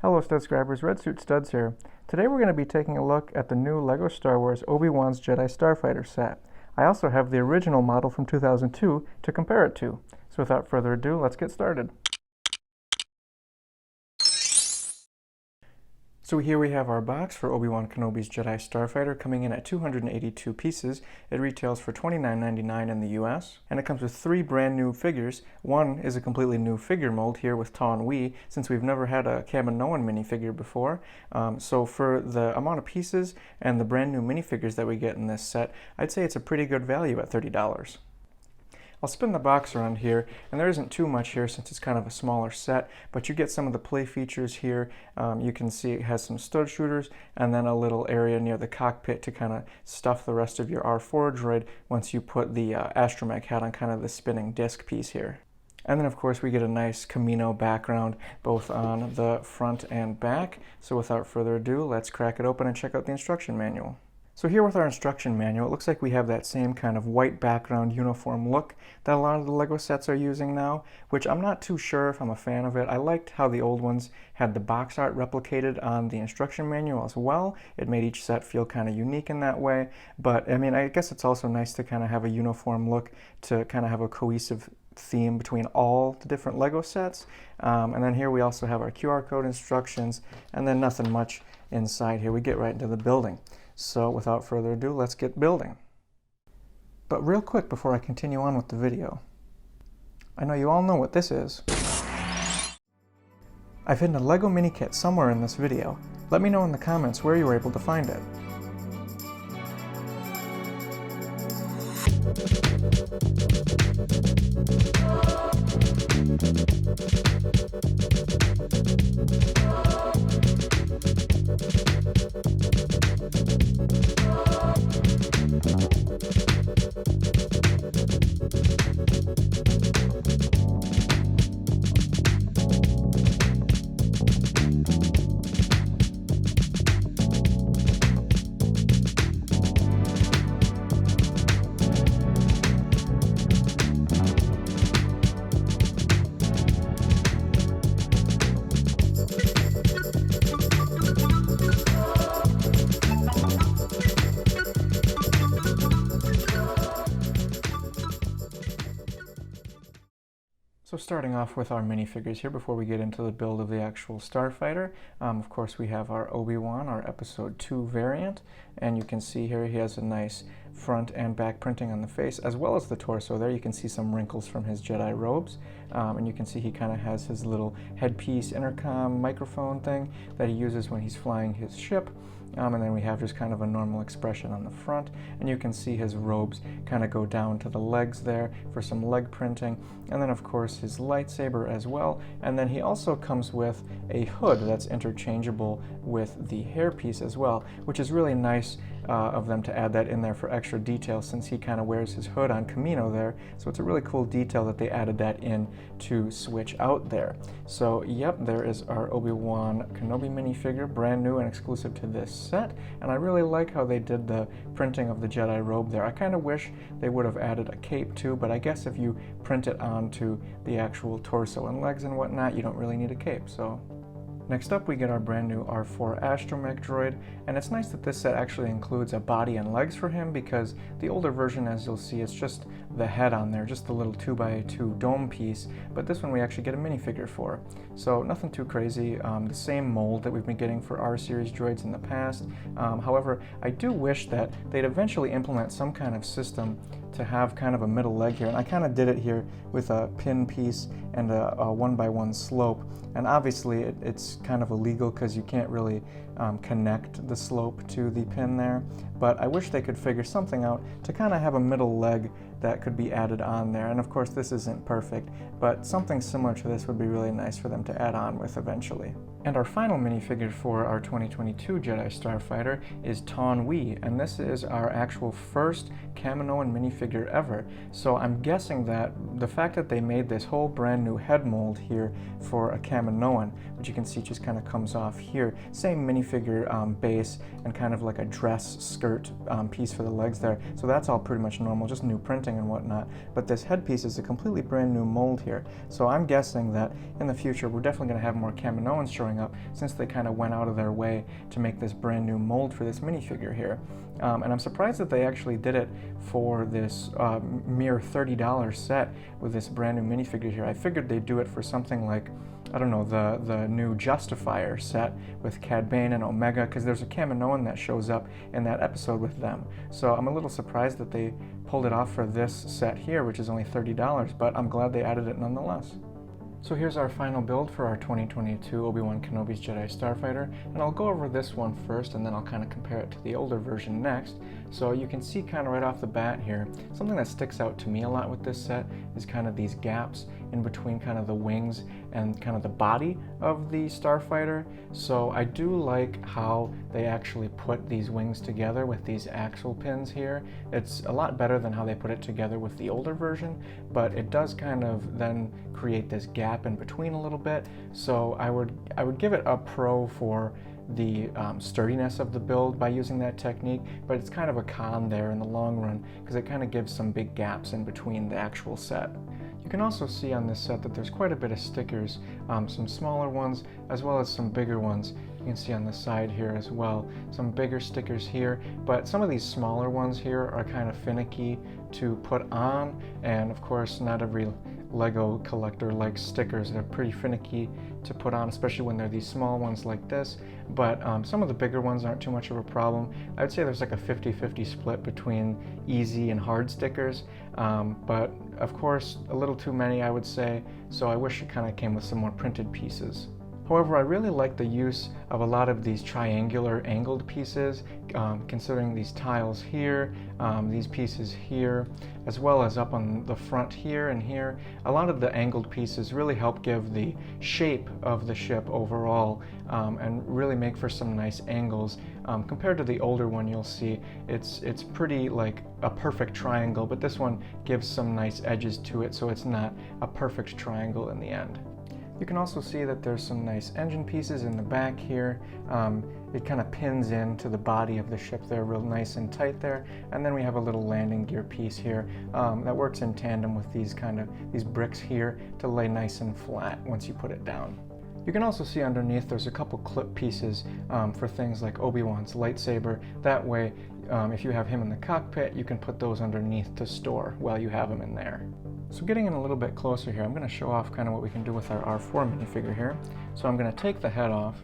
Hello Stud-Scribers, Red Suit Studs here. Today we're going to be taking a look at the new LEGO Star Wars Obi-Wan's Jedi Starfighter set. I also have the original model from 2002 to compare it to. So without further ado, let's get started. So here we have our box for Obi-Wan Kenobi's Jedi Starfighter, coming in at 282 pieces. It retails for $29.99 in the US, and it comes with 3 brand new figures. One is a completely new figure mold here with Taun We, since we've never had a Kaminoan minifigure before. So for the amount of pieces and the brand new minifigures that we get in this set, I'd say it's a pretty good value at $30. I'll spin the box around here, and there isn't too much here since it's kind of a smaller set, but you get some of the play features here. You can see it has some stud shooters and then a little area near the cockpit to kind of stuff the rest of your R4 droid once you put the astromech hat on kind of the spinning disc piece here. And then of course we get a nice Kamino background both on the front and back. So without further ado, let's crack it open and check out the instruction manual. So here with our instruction manual, it looks like we have that same kind of white background uniform look that a lot of the LEGO sets are using now, which I'm not too sure if I'm a fan of it. I liked how the old ones had the box art replicated on the instruction manual as well. It made each set feel kind of unique in that way, but I mean, I guess it's also nice to kind of have a uniform look, to kind of have a cohesive theme between all the different LEGO sets. And then here we also have our QR code instructions, and then nothing much inside here. We get right into the building. So without further ado, let's get building. But real quick before I continue on with the video, I know you all know what this is. I've hidden a LEGO Minikit somewhere in this video. Let me know in the comments where you were able to find it. So starting off with our minifigures here before we get into the build of the actual Starfighter, of course we have our Obi-Wan, our Episode 2 variant, and you can see here he has a nice front and back printing on the face as well as the torso. There you can see some wrinkles from his Jedi robes, and you can see he kind of has his little headpiece intercom microphone thing that he uses when he's flying his ship. And then we have just kind of a normal expression on the front, and you can see his robes kind of go down to the legs there for some leg printing, and then of course his lightsaber as well. And then he also comes with a hood that's interchangeable with the hairpiece as well, which is really nice of them to add that in there for extra detail, since he kind of wears his hood on Kamino there. So it's a really cool detail that they added that in to switch out there. So yep, there is our Obi-Wan Kenobi minifigure, brand new and exclusive to this set, and I really like how they did the printing of the Jedi robe there. I kind of wish they would have added a cape too, but I guess if you print it onto the actual torso and legs and whatnot, you don't really need a cape. So next up we get our brand new R4 astromech droid, and it's nice that this set actually includes a body and legs for him, because the older version, as you'll see, it's just the head on there, just the little 2x2 dome piece, but this one we actually get a minifigure for. So nothing too crazy, the same mold that we've been getting for R-series droids in the past. However, I do wish that they'd eventually implement some kind of system to have kind of a middle leg here, and I kind of did it here with a pin piece and a 1x1 slope, and obviously it's kind of illegal because you can't really connect the slope to the pin there, but I wish they could figure something out to kind of have a middle leg that could be added on there. And of course this isn't perfect, but something similar to this would be really nice for them to add on with eventually. And our final minifigure for our 2022 Jedi Starfighter is Taun We, and this is our actual first Kaminoan minifigure ever. So I'm guessing that the fact that they made this whole brand new head mold here for a Kaminoan, which you can see just kind of comes off here, same minifigure base and kind of like a dress skirt piece for the legs there. So that's all pretty much normal, just new printing. finishing and whatnot, but this headpiece is a completely brand new mold here. So I'm guessing that in the future we're definitely going to have more Kaminoans showing up, since they kind of went out of their way to make this brand new mold for this minifigure here. And I'm surprised that they actually did it for this mere $30 set with this brand new minifigure here. I figured they'd do it for something like, I don't know, the new Justifier set with Cad Bane and Omega, because there's a Kaminoan that shows up in that episode with them. So I'm a little surprised that they pulled it off for this set here, which is only $30, but I'm glad they added it nonetheless. So here's our final build for our 2022 Obi-Wan Kenobi's Jedi Starfighter, and I'll go over this one first and then I'll kind of compare it to the older version next. So you can see kind of right off the bat here, something that sticks out to me a lot with this set is kind of these gaps in between kind of the wings and kind of the body of the Starfighter. So I do like how they actually put these wings together with these axle pins here. It's a lot better than how they put it together with the older version, but it does kind of then create this gap in between a little bit. So I would give it a pro for the sturdiness of the build by using that technique, but it's kind of a con there in the long run because it kind of gives some big gaps in between the actual set. You can also see on this set that there's quite a bit of stickers, some smaller ones as well as some bigger ones. You can see on the side here as well, some bigger stickers here, but some of these smaller ones here are kind of finicky to put on, and of course not every LEGO collector likes stickers. They're pretty finicky to put on, especially when they're these small ones like this, but some of the bigger ones aren't too much of a problem. I would say there's like a 50-50 split between easy and hard stickers, but of course a little too many I would say, so I wish it kind of came with some more printed pieces. However, I really like the use of a lot of these triangular angled pieces, considering these tiles here, these pieces here, as well as up on the front here and here. A lot of the angled pieces really help give the shape of the ship overall and really make for some nice angles. Compared to the older one, you'll see it's pretty like a perfect triangle, but this one gives some nice edges to it, so it's not a perfect triangle in the end. You can also see that there's some nice engine pieces in the back here. It kind of pins into the body of the ship there real nice and tight there. And then we have a little landing gear piece here that works in tandem with these bricks here to lay nice and flat once you put it down. You can also see underneath there's a couple clip pieces for things like Obi-Wan's lightsaber. That way, if you have him in the cockpit, you can put those underneath to store while you have him in there. So getting in a little bit closer here, I'm going to show off kind of what we can do with our R4 minifigure here. So I'm going to take the head off,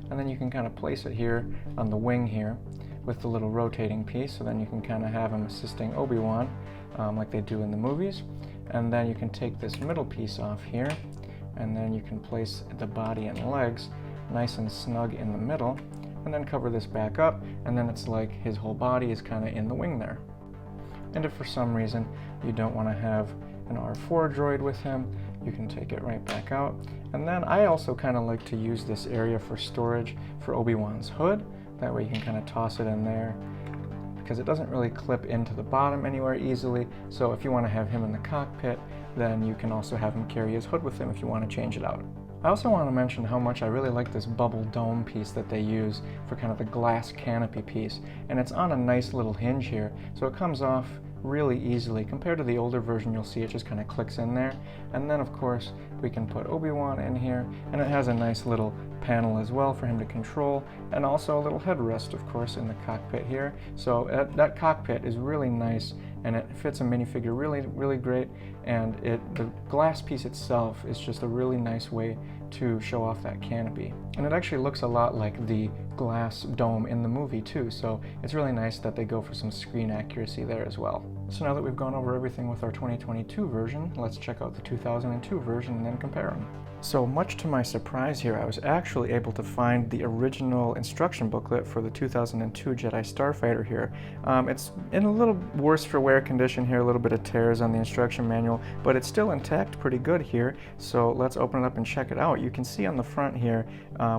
and then you can kind of place it here on the wing here with the little rotating piece, so then you can kind of have him assisting Obi-Wan like they do in the movies. And then you can take this middle piece off here, and then you can place the body and legs nice and snug in the middle, and then cover this back up, and then it's like his whole body is kind of in the wing there. And if for some reason you don't want to have an R4 droid with him, you can take it right back out. And then I also kind of like to use this area for storage for Obi-Wan's hood. That way you can kind of toss it in there because it doesn't really clip into the bottom anywhere easily. So if you want to have him in the cockpit, then you can also have him carry his hood with him if you want to change it out. I also want to mention how much I really like this bubble dome piece that they use for kind of the glass canopy piece. And it's on a nice little hinge here, so it comes off really easily. Compared to the older version, you'll see it just kind of clicks in there. And then of course we can put Obi-Wan in here, and it has a nice little panel as well for him to control, and also a little headrest of course in the cockpit here. So that cockpit is really nice, and it fits a minifigure really great, and the glass piece itself is just a really nice way to show off that canopy. And it actually looks a lot like the glass dome in the movie too, so it's really nice that they go for some screen accuracy there as well. So now that we've gone over everything with our 2022 version, let's check out the 2002 version and then compare them. So much to my surprise here, I was actually able to find the original instruction booklet for the 2002 Jedi Starfighter here. It's in a little worse for wear condition here, a little bit of tears on the instruction manual, but it's still intact pretty good here. So let's open it up and check it out. You can see on the front here,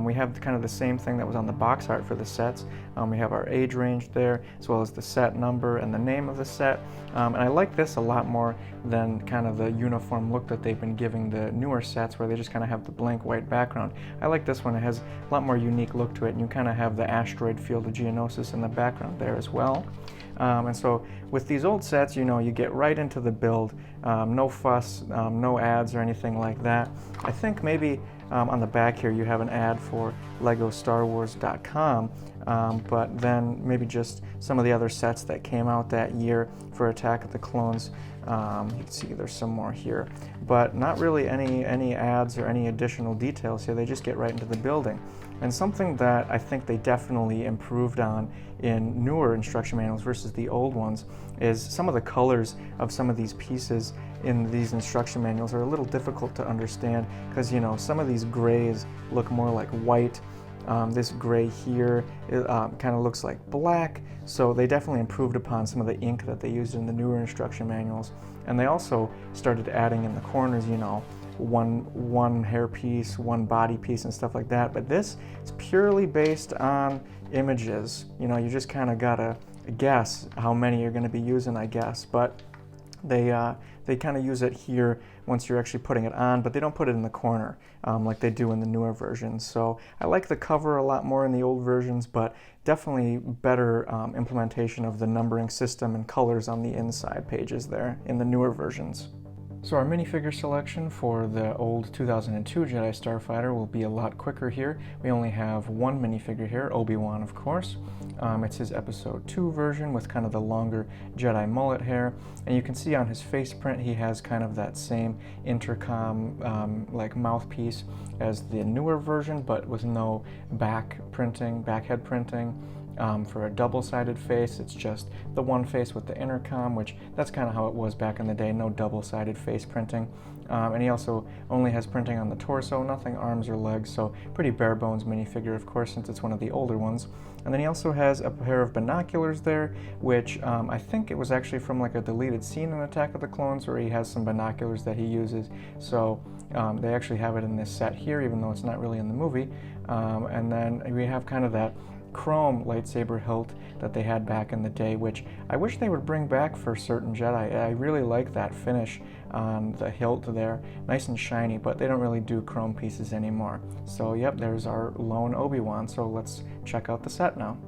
we have kind of the same thing that was on the box art for the sets. We have our age range there, as well as the set number and the name of the set. And I like this a lot more than kind of the uniform look that they've been giving the newer sets, where they just kind of have the blank white background. I like this one. It has a lot more unique look to it, and you kind of have the asteroid field of Geonosis in the background there as well. And so with these old sets, you know, you get right into the build, no fuss, no ads or anything like that. I think maybe on the back here you have an ad for LEGOStarWars.com, but then maybe just some of the other sets that came out that year for Attack of the Clones. You can see there's some more here, but not really any ads or any additional details here. They just get right into the building. And something that I think they definitely improved on in newer instruction manuals versus the old ones is some of the colors of some of these pieces in these instruction manuals are a little difficult to understand because, you know, some of these grays look more like white. This gray here kind of looks like black, so they definitely improved upon some of the ink that they used in the newer instruction manuals. And they also started adding in the corners, you know, one hair piece, one body piece and stuff like that. But this is purely based on images. You know, you just kind of gotta guess how many you're going to be using, I guess. But they kind of use it here once you're actually putting it on, but they don't put it in the corner like they do in the newer versions. So I like the cover a lot more in the old versions, but definitely better implementation of the numbering system and colors on the inside pages there in the newer versions. So our minifigure selection for the old 2002 Jedi Starfighter will be a lot quicker here. We only have one minifigure here, Obi-Wan of course. It's his episode 2 version with kind of the longer Jedi mullet hair. And you can see on his face print he has kind of that same intercom like mouthpiece as the newer version, but with no backhead printing. For a double-sided face, it's just the one face with the intercom, which that's kind of how it was back in the day, no double-sided face printing. And he also only has printing on the torso, nothing arms or legs, so pretty bare-bones minifigure, of course, since it's one of the older ones. And then he also has a pair of binoculars there, which I think it was actually from like a deleted scene in Attack of the Clones where he has some binoculars that he uses. So they actually have it in this set here, even though it's not really in the movie. And then we have kind of that chrome lightsaber hilt that they had back in the day, which I wish they would bring back for certain Jedi. I really like that finish on the hilt there, nice and shiny, but they don't really do chrome pieces anymore. So yep, there's our lone Obi-Wan, so let's check out the set now.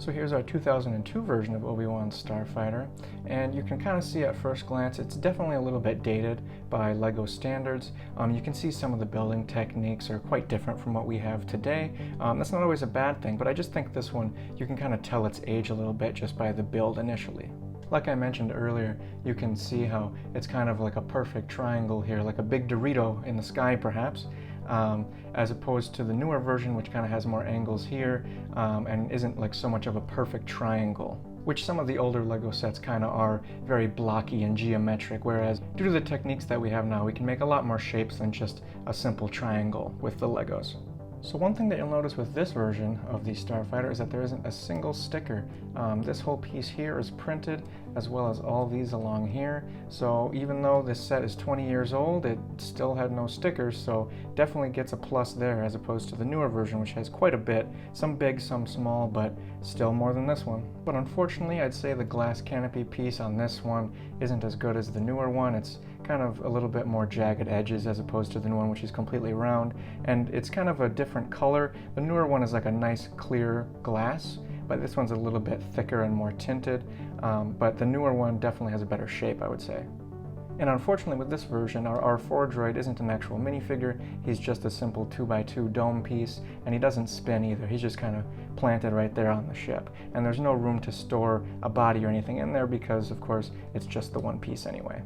So here's our 2002 version of Obi-Wan Starfighter, and you can kind of see at first glance it's definitely a little bit dated by LEGO standards. You can see some of the building techniques are quite different from what we have today. That's not always a bad thing, but I just think this one, you can kind of tell its age a little bit just by the build initially. Like I mentioned earlier, you can see how it's kind of like a perfect triangle here, like a big Dorito in the sky perhaps. As opposed to the newer version, which kind of has more angles here and isn't like so much of a perfect triangle, which some of the older LEGO sets kind of are very blocky and geometric, whereas due to the techniques that we have now, we can make a lot more shapes than just a simple triangle with the LEGOs. So one thing that you'll notice with this version of the Starfighter is that there isn't a single sticker. This whole piece here is printed, as well as all these along here. So even though this set is 20 years old, it still had no stickers, so definitely gets a plus there as opposed to the newer version, which has quite a bit. Some big, some small, but still more than this one. But unfortunately, I'd say the glass canopy piece on this one isn't as good as the newer one. It's kind of a little bit more jagged edges as opposed to the new one, which is completely round, and it's kind of a different color. The newer one is like a nice clear glass, but this one's a little bit thicker and more tinted, but the newer one definitely has a better shape, I would say. And unfortunately with this version, our R4 droid isn't an actual minifigure. He's just a simple 2x2 dome piece, and he doesn't spin either. He's just kind of planted right there on the ship. And there's no room to store a body or anything in there because, of course, it's just the one piece anyway.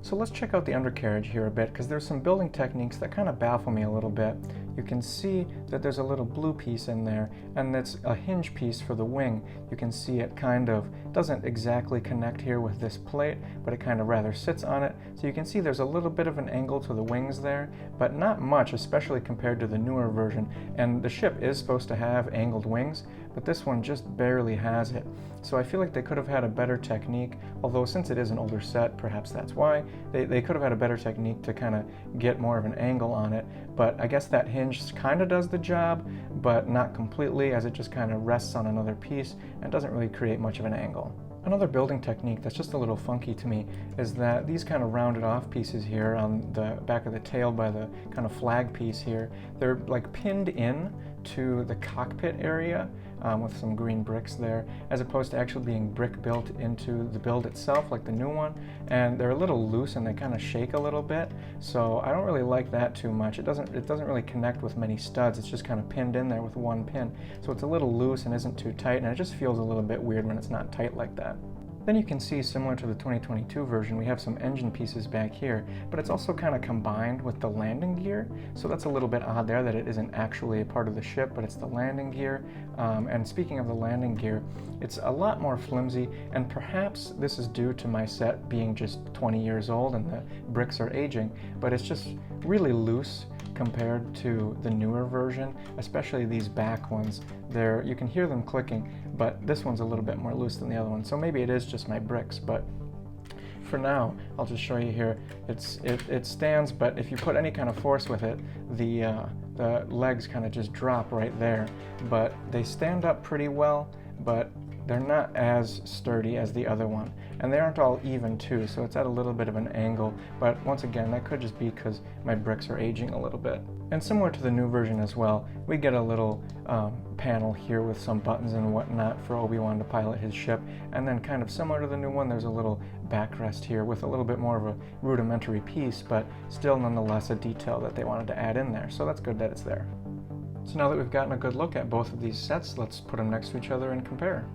So let's check out the undercarriage here a bit, because there's some building techniques that kind of baffle me a little bit. You can see that there's a little blue piece in there, and that's a hinge piece for the wing. You can see it kind of doesn't exactly connect here with this plate, but it kind of rather sits on it. So you can see there's a little bit of an angle to the wings there, but not much, especially compared to the newer version. And the ship is supposed to have angled wings, but this one just barely has it. So I feel like they could have had a better technique, although since it is an older set, perhaps that's why. They could have had a better technique to kind of get more of an angle on it, but I guess that hinge kind of does the job, but not completely, as it just kind of rests on another piece and doesn't really create much of an angle. Another building technique that's just a little funky to me is that these kind of rounded off pieces here on the back of the tail by the kind of flag piece here, they're like pinned in to the cockpit area with some green bricks there, as opposed to actually being brick built into the build itself like the new one. And they're a little loose and they kind of shake a little bit, so I don't really like that too much. It doesn't really connect with many studs. It's just kind of pinned in there with one pin, so it's a little loose and isn't too tight, and it just feels a little bit weird when it's not tight like that. Then you can see, similar to the 2022 version, we have some engine pieces back here, but it's also kind of combined with the landing gear, so that's a little bit odd there that it isn't actually a part of the ship, but it's the landing gear. And speaking of the landing gear, it's a lot more flimsy, and perhaps this is due to my set being just 20 years old and the bricks are aging, but it's just really loose compared to the newer version, especially these back ones. You can hear them clicking, but this one's a little bit more loose than the other one, so maybe it is just my bricks. But for now, I'll just show you here. It stands, but if you put any kind of force with it, the legs kind of just drop right there. But they stand up pretty well, but they're not as sturdy as the other one. And they aren't all even too, so it's at a little bit of an angle, but once again, that could just be because my bricks are aging a little bit. And similar to the new version as well, we get a little panel here with some buttons and whatnot for Obi-Wan to pilot his ship, and then kind of similar to the new one, there's a little backrest here with a little bit more of a rudimentary piece, but still nonetheless a detail that they wanted to add in there, so that's good that it's there. So now that we've gotten a good look at both of these sets, let's put them next to each other and compare.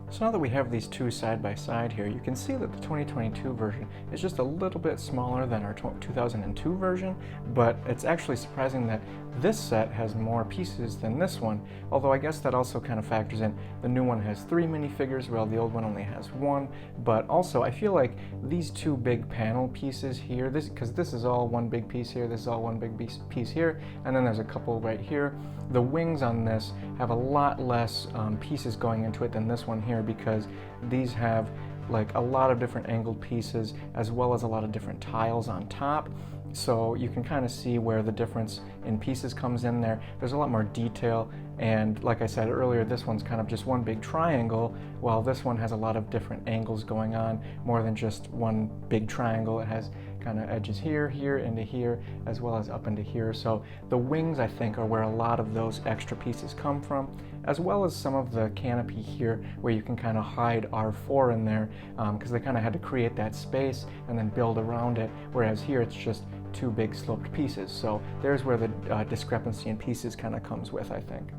So now that we have these two side by side here, you can see that the 2022 version is just a little bit smaller than our 2002 version, but it's actually surprising that this set has more pieces than this one, although I guess that also kind of factors in. The new one has 3 minifigures, while the old one only has 1, but also I feel like these two big panel pieces here, because this is all one big piece here, this is all one big piece here, and then there's a couple right here. The wings on this have a lot less pieces going into it than this one here, because these have like a lot of different angled pieces as well as a lot of different tiles on top. So you can kind of see where the difference in pieces comes in there. There's a lot more detail, and like I said earlier, this one's kind of just one big triangle, while this one has a lot of different angles going on, more than just one big triangle. It has kind of edges here, here, into here, as well as up into here. So the wings, I think, are where a lot of those extra pieces come from, as well as some of the canopy here, where you can kind of hide R4 in there, because they kind of had to create that space and then build around it, whereas here it's just two big sloped pieces. So there's where the discrepancy in pieces kind of comes with, I think.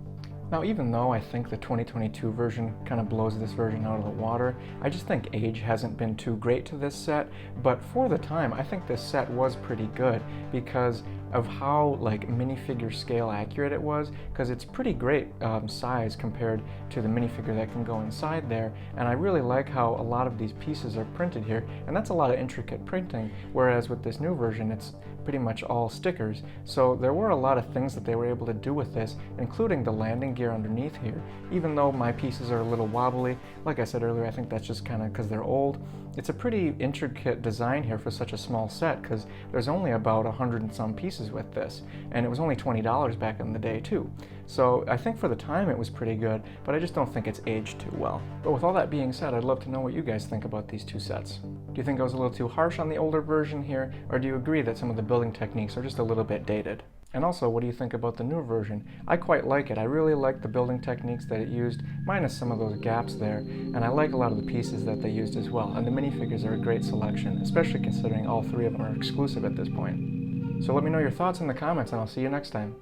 Now, even though I think the 2022 version kind of blows this version out of the water, I just think age hasn't been too great to this set, but for the time, I think this set was pretty good because of how like minifigure scale accurate it was, because it's pretty great size compared to the minifigure that can go inside there. And I really like how a lot of these pieces are printed here, and that's a lot of intricate printing, whereas with this new version it's pretty much all stickers. So there were a lot of things that they were able to do with this, including the landing gear underneath here. Even though my pieces are a little wobbly, like I said earlier, I think that's just kind of because they're old. It's a pretty intricate design here for such a small set, because there's only about 100 and some pieces with this, and it was only $20 back in the day too. So I think for the time it was pretty good, but I just don't think it's aged too well. But with all that being said, I'd love to know what you guys think about these two sets. Do you think I was a little too harsh on the older version here, or do you agree that some of the building techniques are just a little bit dated? And also, what do you think about the new version? I quite like it. I really like the building techniques that it used, minus some of those gaps there, and I like a lot of the pieces that they used as well. And the minifigures are a great selection, especially considering all 3 of them are exclusive at this point. So let me know your thoughts in the comments, and I'll see you next time.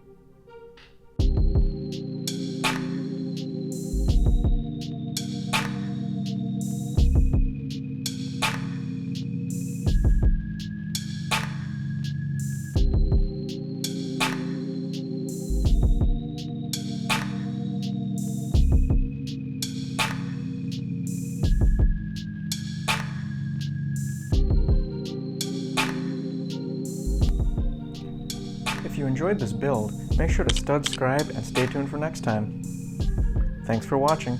If you enjoyed this build, make sure to stud-scribe and stay tuned for next time. Thanks for watching.